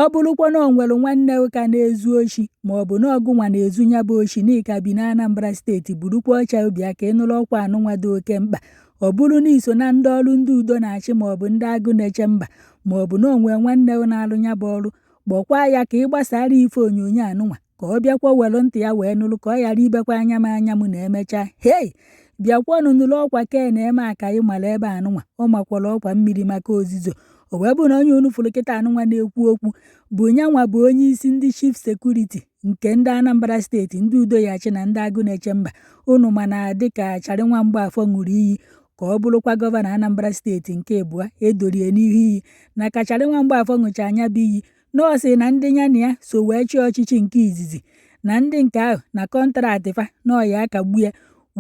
ọ bụrụkwa na o nwere nwanne ụka na-ezu oshi maọbụ na ọgụnwa na-ezu nya bụ oshi n'ịka bi na Anambra steeti burukwa ọcha obi aka ịnụrụ ọkwa anụnwa dị oke mkpa ọ bụrụ na iso na ndị ọrụ ndị udo na-achị maọbụ ndị agụ na-eche mba maọbụ na onwe nwanne na-alụ nya bụ ọrụ gbọkwa ya ka ị gbasara ife onyonyo anụnwa ka ọ bịakwa were ntị ya wee nụrụ ka ọ ghara ibekwa anya m na emechaa hei bịakwanụ nụrụ ọkwa ke na-eme aka ị mara ebe anụnwa ọ makwara ọkwa mmiri maka ozizo o wee bụ na onye unu fụrụ kịta anụnwa na-ekwu okwu bụ nyanwa bụ onye isi ndị chief sekuriti nke ndị Anambra steeti ndị Udogachi na ndị agụ na-eche mba unu mana dịka Charị nwa Mgbafọ ṅụrụ iyi ka ọ bụrụkwa gọvanọ Anambra steeti nke abụọ edorie n'ihu iyi na ka Charị nwa Mgbafọ ṅụcha anya bụ iyi nọọsị na ndị ya na ya so wee chịa ọchịchị nke izizi na ndị nke ahụ na kọntraktị fa na ọya akagbu ya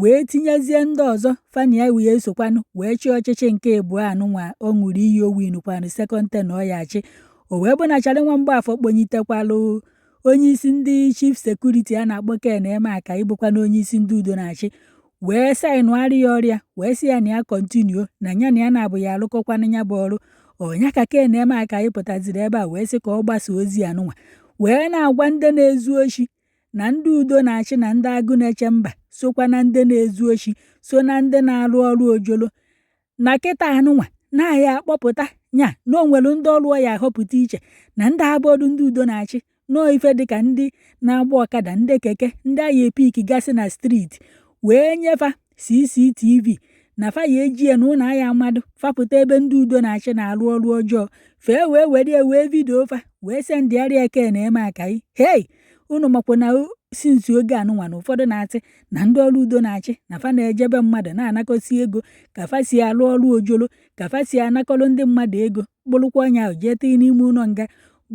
wee tinyezie ndị ọzọ fani ya wee sokwanụ wee chịa ọchịchị nke abụọ anụnwa ọ ṅụrụ iyi o winukwanụ sekọnd ten ọ ya achị o wee bụ na Charị nwa Mgbafọ kponyitekwalụ onye isi ndị chief sekuriti a na-akpọ Ken Emeaka ịbụkwa na onye isi ndị udo na-achị wee saịnụgharị ya ọrịa wee sị ya na ya kọntinuo na ya na-abụghị alụkọkwanụ ya bụ ọrụ ọnya ka Ken Emeaka ịpụtaziri ebe a wee sị ka ọ gbasa ozi anụnwa wee na-agwa ndị na-ezu oshi na ndị udo na-achị na ndị agụ na-eche mba sokwa na ndị na-ezu oshi so na ndị na-arụ ọrụ ojolo na kịta anụnwa na-ahịa akpọpụta nya na o nwere ndị ọrụ ya ahọpụta iche na ndị abọdụ ndị udo na-achị nọọ ife dịka ndị na-agba ọkada ndị keke ndị agha epik gasị na striti wee nyefa CCTV na fa ya ejie na ụlọ agha mmadụ fapụta ebe ndị udo na-achị na-arụ ọrụ ọjọọ fee wee were vidio fa wee sendịarịa Ken Emeaka hei unu makwa na sinsi oge anụnwa na ụfọdụ na-atị na ndị ọrụ udo na-achị na fa na-ejebe mmadụ na-anakọsi ego ka fa si alụ ọrụ ojolo ka fa si anakọrọ ndị mmadụ ego kpụrụkwa ọnya ahụ jee tee n'ime ụlọ nga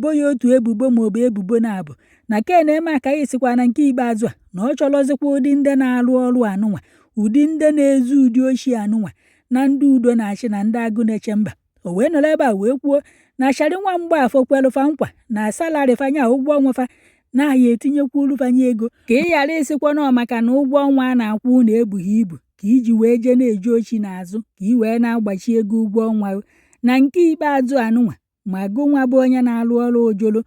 boya otu ebubo maọbụ ebubo na-abụ na Ken Emeaka sikwa na nke ikpeazụ a na ọ chọrọzikwa ụdị ndị na-alụ ọrụ anụnwa ụdị ndị na-ezu ụdị oshi anụnwa na ndị udo na-achị na ndị agụ na-eche mba o wee nọrọ ebe a wee kwuo na Charị nwa Mgbafọ kwelụfa nkwa na salari fanya ụgwọ ọnwa fa na-ahịa etinyekwuru fanye ego ka ị ghara ịsịkwa na maka na ụgwọ ọnwa a na-akwụ na ebughị ibu ka iji wee jee na-eji ochi n'azụ ka ị wee na-agbachi ego ụgwọ ọnwa na nke ikpeazụ anụnwa ma gụnwa bụ onye na-alụ ọrụ ojolo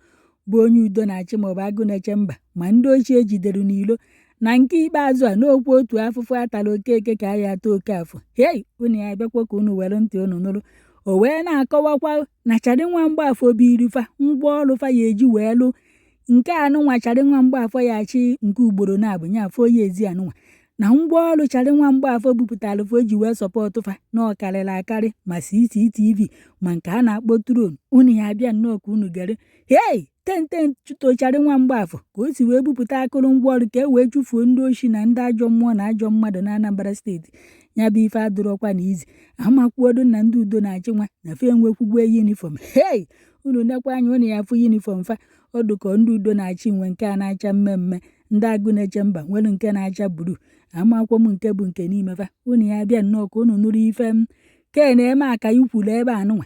bụ onye udo na-achị maọbụ agụ na-eche mba ma ndị ochie ejidere n'ilo na nke ikpeazụ a n'okwu otu afụfụ atara Okeke ka a ya ata Okafọ hei unu ya bịakwa ka unu were ntị unu nụrụ o wee na-akọwakwa na Charị nwa Mgbafọ birifa ngwa ọrụ fa ya eji wee lụ nke anụnwa Charị nwa Mgbafọ ya achị nke ugboro na-abụ nya afọ ya ezi anụnwa na ngwa ọrụ Charị nwa Mgbafọ bupụtara fo ji wee sọpọtụ fa na ọkarịrị akarị ma CCTV ma nke a na-akpọ tron unu ya abịa nnọọ ka unu gere hei tenten chụto Charị nwa Mgbafọ ka o si wee bupụta akụrụngwa ọrụ ka e wee chụfuo ndị oshi na ndị ajọ mmụọ na ajọ mmadụ na Anambra steeti ya bụ ife adụrọkwa na izi amakwuodo na ndị udo na-achị nwa na fe enwekwugwe yunifọm hei unu nekwa anya unu ya afụ yunifọm fa ọdụkọ ndị udo na-achị nwe nke a na-acha mmemme ndị agụ na-eche mba nwere nke na-acha buru amakwa m nke bụ nke n'ime fa unu ya bịa nnọọ ka unu nụrụ ife Ken Emeaka ikwuru ebe anụnwa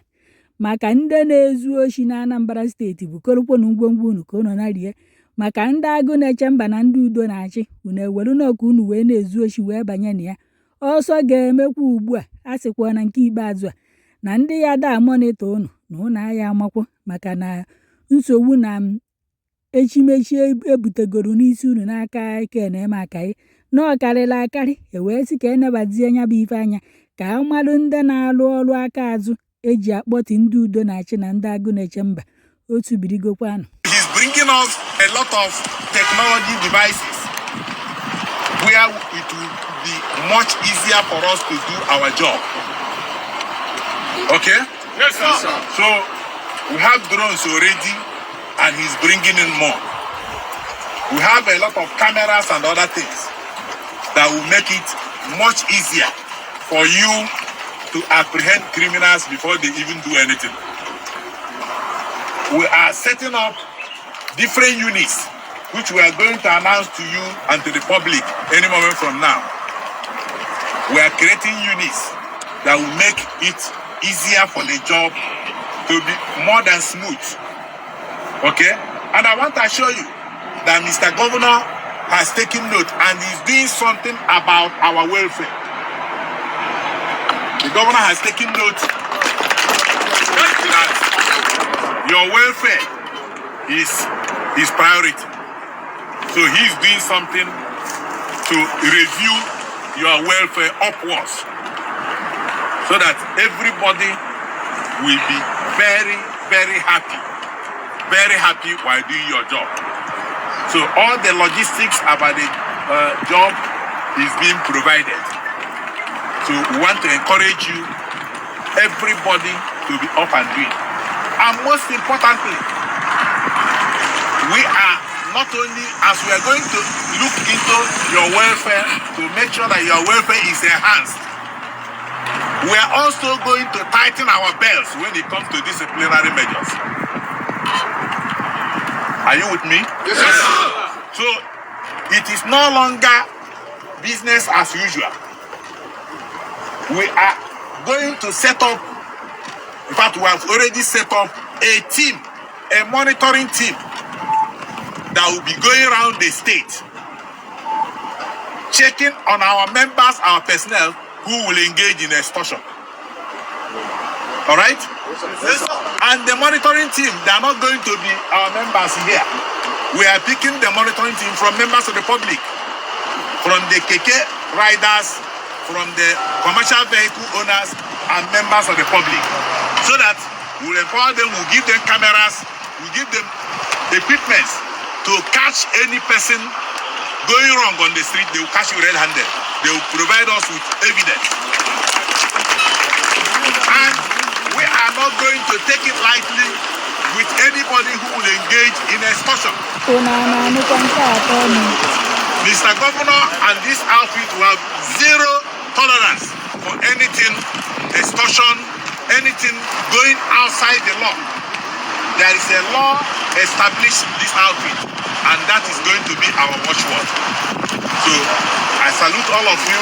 maka ndị na-ezu oshi na Anambra steeti bụ korokwo na ngwongwo unu ka unu na-rie maka ndị agụ na-eche mba na ndị udo na-achị unu ewere n'ọka unu wee na-ezu oshi wee banye na ya ọsọ ga-emekwa ugbu a sịkwa na nke ikpeazụ a na ndị ya da monitọ unu na ụnụ agha amakwo maka na nsogbu na echimechi ebutegoro n'isi unu n'aka Ken Emeaka na ọ karịrị akarị ewee sị ka enebazie nya bụ ife anya ka amalụ ndị na-alụ ọrụ aka azụ eji akpọti ndị udo na-achị na ndị agụ na-eche mba otu birigokwanụ. He's bringing us a lot of technology devices where it will be much easier for us to do our job. Okay? Yes, sir. So we have drones already and he's bringing in more. We have a lot of cameras and other things that will make it much easier for you to apprehend criminals before they even do anything. We are setting up different units which we are going to announce to you and to the public any moment from now. We are creating units that will make it easier for the job to be more than smooth. Okay? And I want to assure you that Mr. Governor has taken note and is doing something about our welfare. The governor has taken note that your welfare is his priority. So he's doing something to review your welfare upwards, so that everybody will be very, very happy while doing your job. So all the logistics about the job is being provided. So we want to encourage you, everybody, to be up and doing. And most importantly, we are not only, as we are going to look into your welfare to make sure that your welfare is enhanced, we are also going to tighten our belts when it comes to disciplinary measures. Are you with me? Yes, sir. So it is no longer business as usual. We are going to set up, in fact, we have already set up a team, a monitoring team that will be going around the state, checking on our members, our personnel who will engage in extortion. All right? Yes, sir. And the monitoring team, they are not going to be our members here. We are picking the monitoring team from members of the public, from the keke riders, from the commercial vehicle owners, and members of the public, so that we will empower them, we'll give them cameras, we'll give them equipment to catch any person going wrong on the street. They will catch you red-handed. They will provide us with evidence. And we are not going to take it lightly with anybody who will engage in extortion. Mr. Governor and this outfit will have zero tolerance for anything extortion, anything going outside the law. There is a law established in this outfit, and that is going to be our watchword. So I salute all of you.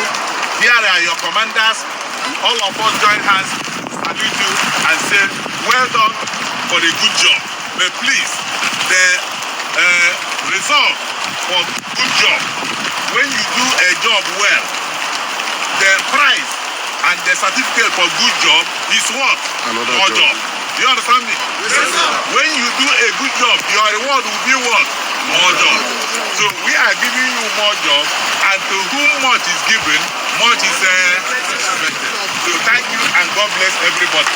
Here are your commanders. All of us join hands, salute you, and say, well done for the good job. But please, the result for good job, when you do a job well, the prize and the certificate for good job is what? Another More job. job. Do you understand me? Yes, sir. When you do a good job, your reward will be what? More job. So we are giving you more job, and to whom much is given, much is expected. So thank you, and God bless everybody.